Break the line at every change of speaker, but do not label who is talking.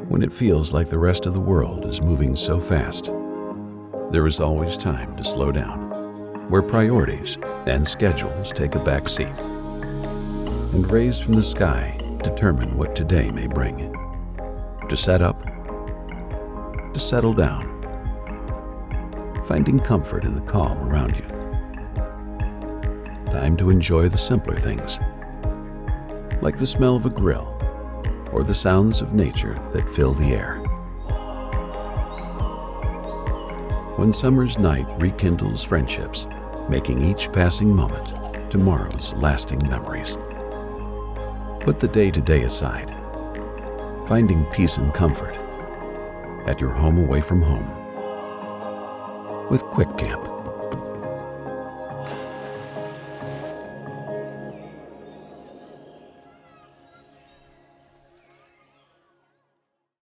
When it feels like the rest of the world is moving so fast, there is always time to slow down, where priorities and schedules take a back seat, and rays from the sky determine what today may bring. To set up, to settle down, finding comfort in the calm around you. Time to enjoy the simpler things, like the smell of a grill or the sounds of nature that fill the air. When summer's night rekindles friendships, making each passing moment tomorrow's lasting memories. Put the day-to-day aside, finding peace and comfort at your home away from home with QwikCamp.